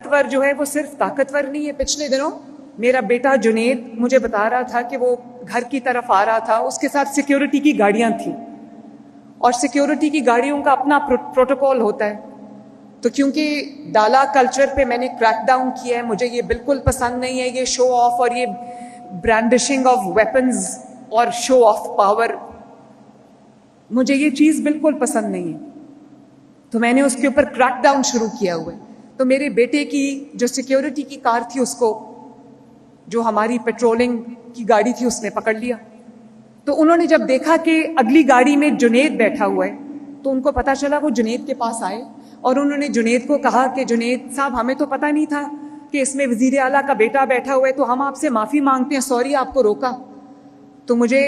طاقتور جو ہے وہ صرف طاقتور نہیں ہے. پچھلے دنوں میرا بیٹا جنید مجھے بتا رہا تھا کہ وہ گھر کی طرف آ رہا تھا, اس کے ساتھ سیکیورٹی کی گاڑیاں تھیں, اور سیکیورٹی کی گاڑیوں کا اپنا پروٹوکول ہوتا ہے. تو کیونکہ ڈالا کلچر پہ میں نے کریک ڈاؤن کیا ہے, مجھے یہ بالکل پسند نہیں ہے, یہ شو آف اور یہ برانڈشنگ آف ویپنز اور شو آف پاور, مجھے یہ چیز بالکل پسند نہیں ہے. تو میں نے اس کے اوپر کریک ڈاؤن شروع کیا ہوا ہے. تو میرے بیٹے کی جو سیکیورٹی کی کار تھی, اس کو جو ہماری پیٹرولنگ کی گاڑی تھی اس نے پکڑ لیا. تو انہوں نے جب دیکھا کہ اگلی گاڑی میں جنید بیٹھا ہوا ہے, تو ان کو پتا چلا, وہ جنید کے پاس آئے اور انہوں نے جنید کو کہا کہ جنید صاحب, ہمیں تو پتہ نہیں تھا کہ اس میں وزیر اعلیٰ کا بیٹا بیٹھا ہوا ہے, تو ہم آپ سے معافی مانگتے ہیں, سوری آپ کو روکا. تو مجھے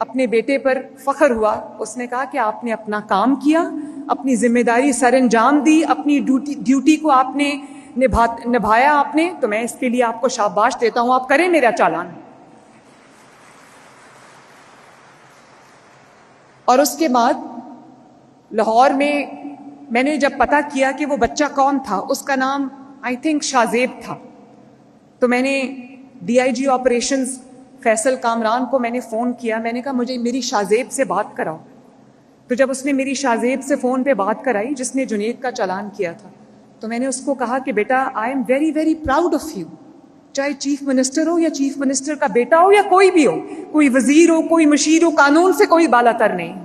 اپنے بیٹے پر فخر ہوا. اس نے کہا کہ آپ نے اپنا کام کیا, اپنی ذمہ داری سر انجام دی, اپنی ڈیوٹی کو آپ نے نبھایا آپ نے, تو میں اس کے لیے آپ کو شاباش دیتا ہوں, آپ کریں میرا چالان. اور اس کے بعد لاہور میں نے جب پتا کیا کہ وہ بچہ کون تھا, اس کا نام آئی تھنک شاہزیب تھا, تو میں نے D I G operations Faisal Kamran کو میں نے فون کیا. میں نے کہا مجھے میری شاہزیب سے بات کراؤ. تو جب اس نے میری شاہزیب سے فون پہ بات کرائی, جس نے جنید کا چالان کیا تھا, تو میں نے اس کو کہا کہ بیٹا I am very very proud of you, چاہے چیف منسٹر ہو یا چیف منسٹر کا بیٹا ہو یا کوئی بھی ہو, کوئی وزیر ہو, کوئی مشیر ہو, قانون سے کوئی بالا تر نہیں.